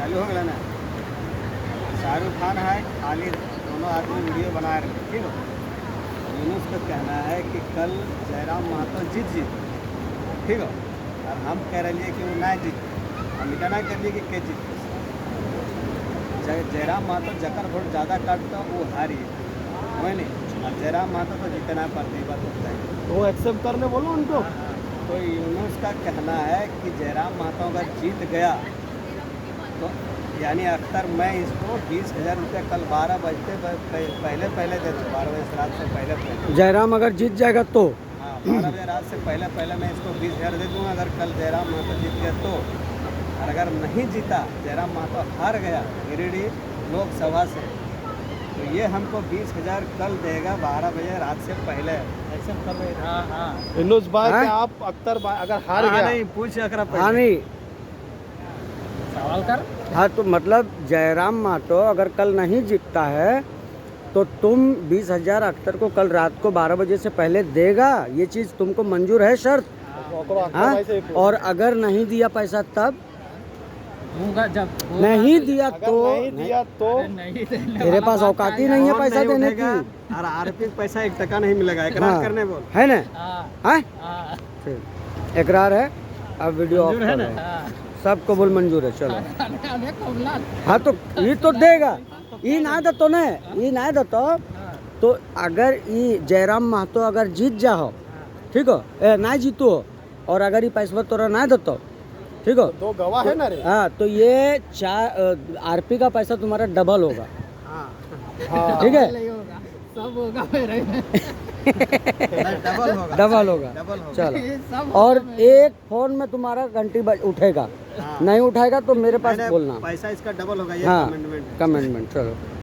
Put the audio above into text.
चालू हो गया ना। शाहरुख खान है, खाली दोनों आदमी वीडियो बना रहे हैं, ठीक है। यूनुस का कहना है कि कल जयराम महतो जीत, ठीक है। और हम कह रहे हैं कि वो ना जीत, हम इतना कर लिए कि के जीत। जयराम महतो जकर वोट ज़्यादा काटता वो हारी, वही नहीं। और जयराम महतो तो जितना पड़ती बात होता है, तो एक्सेप्ट करने बोलो उनको। तो यूनुस का कहना है कि जयराम महतो अगर जीत गया तो यानी अख्तर मैं इसको 20,000 रुपये कल 12 बजते पहले दे दूँ, 12 बजे रात से पहले। जयराम अगर जीत जाएगा तो हाँ, 12 बजे रात से पहले मैं इसको 20,000 दे दूँगा अगर कल जयराम महतो जीत गया तो। और अगर नहीं जीता, जयराम महतो हार गया गिरिडीह लोकसभा से, तो ये हमको 20,000 कल देगा 12 बजे रात से पहले। एक्सेप्ट कर रहे हैं? हाँ। यूनुस भाई हाँ? क्या आप अख्तर भाई अगर हार हाँ, गया नहीं पूछ अगर हाँ नहीं, सवाल कर। हाँ तो मतलब जयराम महतो अगर कल नहीं जीतता है तो तुम 20,000 अख्तर को कल रात को 12 बजे से पहले देगा, ये चीज़ तुमको मंजूर है शर्त? तो अख्तर हाँ? भाई से एक और अगर नहीं दिया पैसा तब जब नहीं दिया अगर तो नहीं दिया तो तेरे पास औकात ही नहीं है पैसा देने की, और आरपी पैसा 1 टका नहीं मिलेगा, हाँ। इकरार करने बोल। है ना? हाँ ठीक, इकरार है। अब वीडियो ऑफ मंजूर है करो। ना? सब कबूल मंजूर है, चलो। हाँ तो ये तो देगा, ये ना दतो ने, ये ना दतो तो अगर ये जयराम महतो अगर जीत जाओ, ठीक हो, ना जीतो और अगर ये पैसा तोरा ना दतो, ठीक हो, दो गवाह है ना रे। हाँ तो ये आरपी का पैसा तुम्हारा डबल होगा, हाँ। ठीक है? सब होगा डबल होगा, डबल होगा, डबल होगा। चलो। और एक फोन में तुम्हारा घंटी उठेगा, हाँ। नहीं उठाएगा तो मेरे पास मैंने बोलना। पैसा इसका डबल होगा, ये हाँ कमेंटमेंट। कमेंटमेंट, चलो।